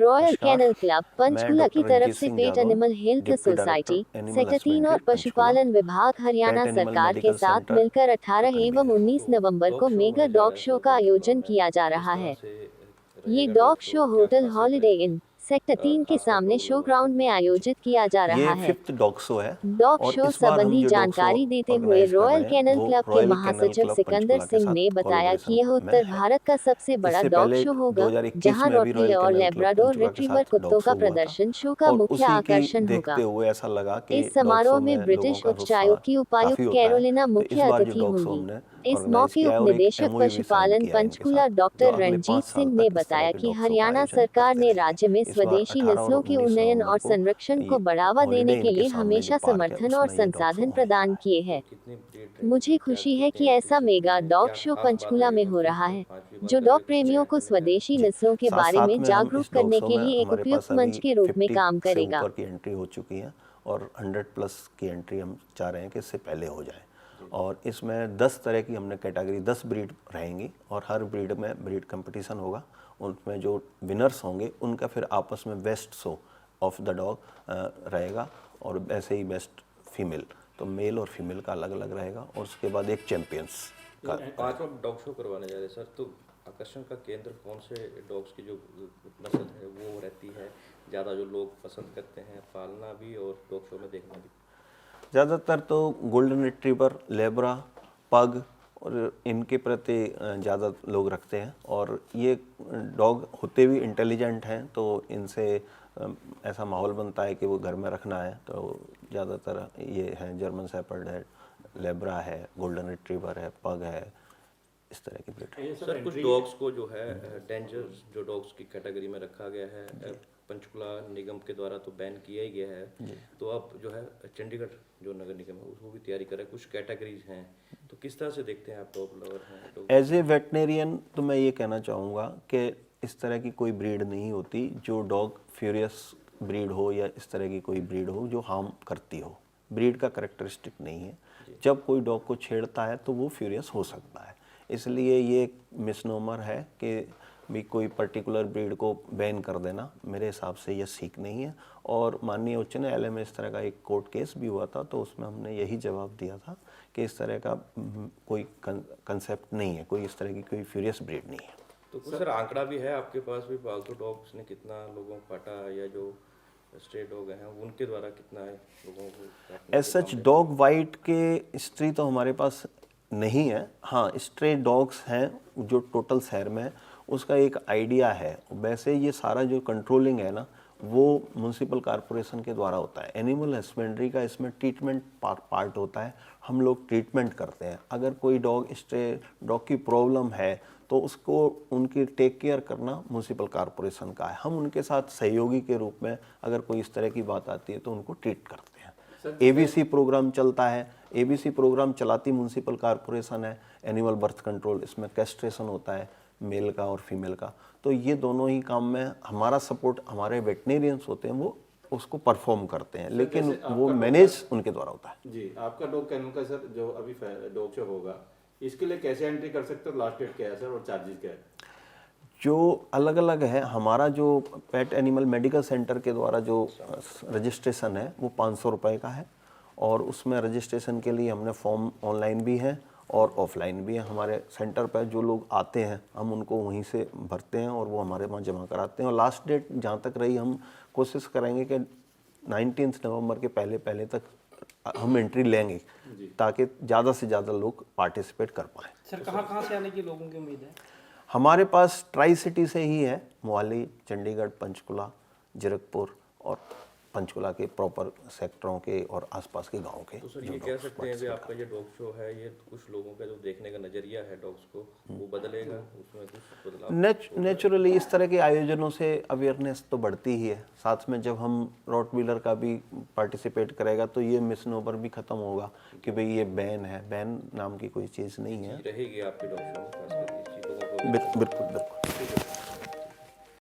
Royal canal club मैं पंचकुला की doctor तरफ रंजीत से सिंह पेट Yadav, animal health deputy society director animal sector 3 और हस्बेंड्री पंचकुला, पशुपालन विभाग हरियाणा पेट एनिमल सरकार के मेडिकल साथ सेंटर मिलकर 18 एवं कुकनबेर। 19 नवंबर डॉग को शो मेगा होने जा डॉग रहा है शो सर का पंचकुला आयोजन में, किया जा किस रहा तरह है। से ये रहेगा डॉग शो, शो क्या होटल खासियत हॉलिडे रहेगी इन सेक्टर 3 के खासकर सामने डॉग शो लवर्स के ग्राउंड में लिए? आयोजित किया जा रहा ये है। 5th डॉग शो है डॉग और शो इस बार हम संबंधी जो डॉग शो जानकारी देते हुए ऑर्गेनाइज कर रॉयल रहे हैं कैनल वो क्लब के रॉयल कैनल महासचिव क्लब सिकंदर पंचकुला के सिंह ने साथ बताया कि कोलैबोरेशन यह में उत्तर है। भारत का सबसे बड़ा इससे डॉग पहले शो होगा 2021 जहां में भी रोटवी रॉयल और कैनल क्लब लेब्राडोर पंचकुला के रिट्रीवर साथ कुत्तों डॉग का शो हुआ था प्रदर्शन शो का और मुख्य उसी की आकर्षण देखते होगा। हुए ऐसा लगा कि इस डॉग शो समारोह में में लोगों ब्रिटिश का उच्चायोग की उत्साह काफ़ी उपायुक्त होता है, कैरोलिना तो इस मुख्य बार जो अतिथि डॉग शो होंगी। हमने इस ऑर्गेनाइज मौके किया है और एक उपनिदेशक MOU भी साइन पशुपालन किया है इनके पंचकुला साथ, जो डॉक्टर अगले 5 रणजीत साल सिंह ने तक इस तरह बताया के कि डॉग शो का हरियाणा आयोजन सरकार करते ने रहेंगे। राज्य में इस बार स्वदेशी 18 और नस्लों के 19 उन्नयन नवंबर और को संरक्षण को ये बढ़ावा हॉलीडे देने के इनके लिए सामने जो हमेशा पार्क है समर्थन और उसमें ये डॉग शो संसाधन होने प्रदान वाला है। किए हैं। तो कितनी ब्रीड रहेगी, मुझे क्या खुशी है कितने कि ऐसा किस्म मेगा हैं, डॉग क्या शो खास बात पंचकुला में रहेगा हो कि रहा इसमें है, 5वीं जो बार कर डॉग रहे हो, किस प्रेमियों चैनल को पे मिल स्वदेशी जी, नस्लों के साथ बारे साथ में में हम जागरूक इस डॉग करने शो के में लिए एक हमारे उपयुक्त पास अभी मंच के रूप में 50 काम से करेगा। ऊपर की एंट्री हो चुकी है और 100+ की एंट्री हम चाह रहे हैं कि इससे पहले हो जाए। और इसमें 10 तरह की हमने कैटेगरी 10 ब्रीड रहेंगी और हर ब्रीड में ब्रीड कंपटीशन होगा। उनमें जो विनर्स होंगे उनका फिर आपस में best show off the dog रहेगा और वैसे ही बेस्ट फीमेल, तो मेल और फीमेल का अलग अलग रहेगा और उसके बाद एक चैंपियंस का। आज आप डॉग शो करवाने जा रहे हैं सर, तो आकर्षण का केंद्र कौन से डॉग्स की जो नस्ल है वो रहती है, ज़्यादा जो लोग पसंद करते हैं पालना भी और डॉग शो में देखना भी? ज़्यादातर तो गोल्डन रिट्रीवर, लेब्रा, पग और इनके प्रति ज़्यादा लोग रखते हैं और ये डॉग होते भी इंटेलिजेंट हैं, तो इनसे ऐसा माहौल बनता है कि वो घर में रखना है। तो ज़्यादातर ये हैं, जर्मन शेपर्ड है, लेब्रा है, गोल्डन रिट्रीवर है, पग है, इस तरह की ब्रीड। सर कुछ डॉग्स को जो है डेंजर जो डॉग्स की कैटेगरी में रखा गया है, पंचकुला निगम के द्वारा तो बैन किया ही गया है, तो अब जो है चंडीगढ़ जो नगर निगम है उसको भी तैयारी कर रहा है, कुछ कैटेगरीज हैं, तो किस तरह से देखते हैं आप डॉग लवर हैं? एज ए वेटनेरियन तो मैं ये कहना चाहूँगा कि इस तरह की कोई ब्रीड नहीं होती जो डॉग फ्यूरियस ब्रीड हो या इस तरह की कोई ब्रीड हो जो हार्म करती हो। ब्रीड का करेक्टरिस्टिक नहीं है। जब कोई डॉग को छेड़ता है तो वो फ्यूरियस हो सकता है, इसलिए ये एक मिसनोमर है कि भी कोई पर्टिकुलर ब्रीड को बैन कर देना, मेरे हिसाब से ये सीख नहीं है। और माननीय उच्च न्यायालय में इस तरह का एक कोर्ट केस भी हुआ था, तो उसमें हमने यही जवाब दिया था कि इस तरह का कोई कंसेप्ट नहीं है, कोई इस तरह की कोई फ्यूरियस ब्रीड नहीं है। तो कुछ सर आंकड़ा भी है आपके पास भी, पालतू डॉग्स ने कितना लोगों को काटा या जो स्ट्रे डॉग हैं उनके द्वारा कितना है लोगों को? एज सच डॉग वाइट के हिस्ट्री तो हमारे पास नहीं है। हाँ, स्ट्रे डॉग्स हैं जो टोटल शहर में उसका एक आइडिया है। वैसे ये सारा जो कंट्रोलिंग है ना वो म्यूनसिपल कॉरपोरेशन के द्वारा होता है। एनिमल हस्बेंड्री का इसमें ट्रीटमेंट पार्ट होता है, हम लोग ट्रीटमेंट करते हैं। अगर कोई डॉग स्ट्रे डॉग की प्रॉब्लम है तो उसको उनकी टेक केयर करना म्यूनसिपल कॉरपोरेशन का है। हम उनके साथ सहयोगी के रूप में अगर कोई इस तरह की बात आती है तो उनको ट्रीट करते हैं। ABC प्रोग्राम चलता है, ABC प्रोग्राम चलाती म्यूनसिपल कॉरपोरेशन है। एनिमल बर्थ कंट्रोल, इसमें कैस्ट्रेशन होता है मेल का और फीमेल का, तो ये दोनों ही काम में हमारा सपोर्ट हमारे वेटनेरियंस होते हैं, वो उसको परफॉर्म करते हैं, लेकिन वो मैनेज उनके द्वारा होता है। जी, आपका डॉग कैनल का सर जो अभी डॉग शो होगा इसके लिए कैसे एंट्री कर सकते हो, लास्ट डेट क्या है सर और चार्जेस क्या है? जो अलग अलग है, हमारा जो पेट एनिमल मेडिकल सेंटर के द्वारा जो रजिस्ट्रेशन है वो 500 रुपये का है और उसमें रजिस्ट्रेशन के लिए हमने फॉर्म ऑनलाइन भी है और ऑफलाइन भी है। हमारे सेंटर पर जो लोग आते हैं हम उनको वहीं से भरते हैं और वो हमारे वहाँ जमा कराते हैं। और लास्ट डेट जहाँ तक रही, हम कोशिश करेंगे कि 19 नवंबर के पहले तक हम एंट्री लेंगे ताकि ज़्यादा से ज़्यादा लोग पार्टिसिपेट कर पाएँ। सर कहाँ से आने की लोगों की उम्मीद है? हमारे पास ट्राई सिटी से ही है, मोहाली, चंडीगढ़, पंचकुला, जीरकपुर और पंचकुला के प्रॉपर सेक्टरों के और आसपास के गांव के। तो सर ये कह सकते हैं कि आपका ये डॉग शो है ये कुछ लोगों का जो देखने का नज़रिया है डॉग्स को वो बदलेगा, उसमें कुछ बदलाव? नेचुरली इस तरह के आयोजनों से अवेयरनेस तो बढ़ती ही है। साथ में जब हम रॉटवीलर का भी पार्टिसिपेट करेगा तो ये मिसनोबर भी खत्म होगा कि भाई ये बैन है। बैन नाम की कोई चीज़ नहीं है। रहेगी आपके डॉग शो में खास करके बिल्कुल बिल्कुल।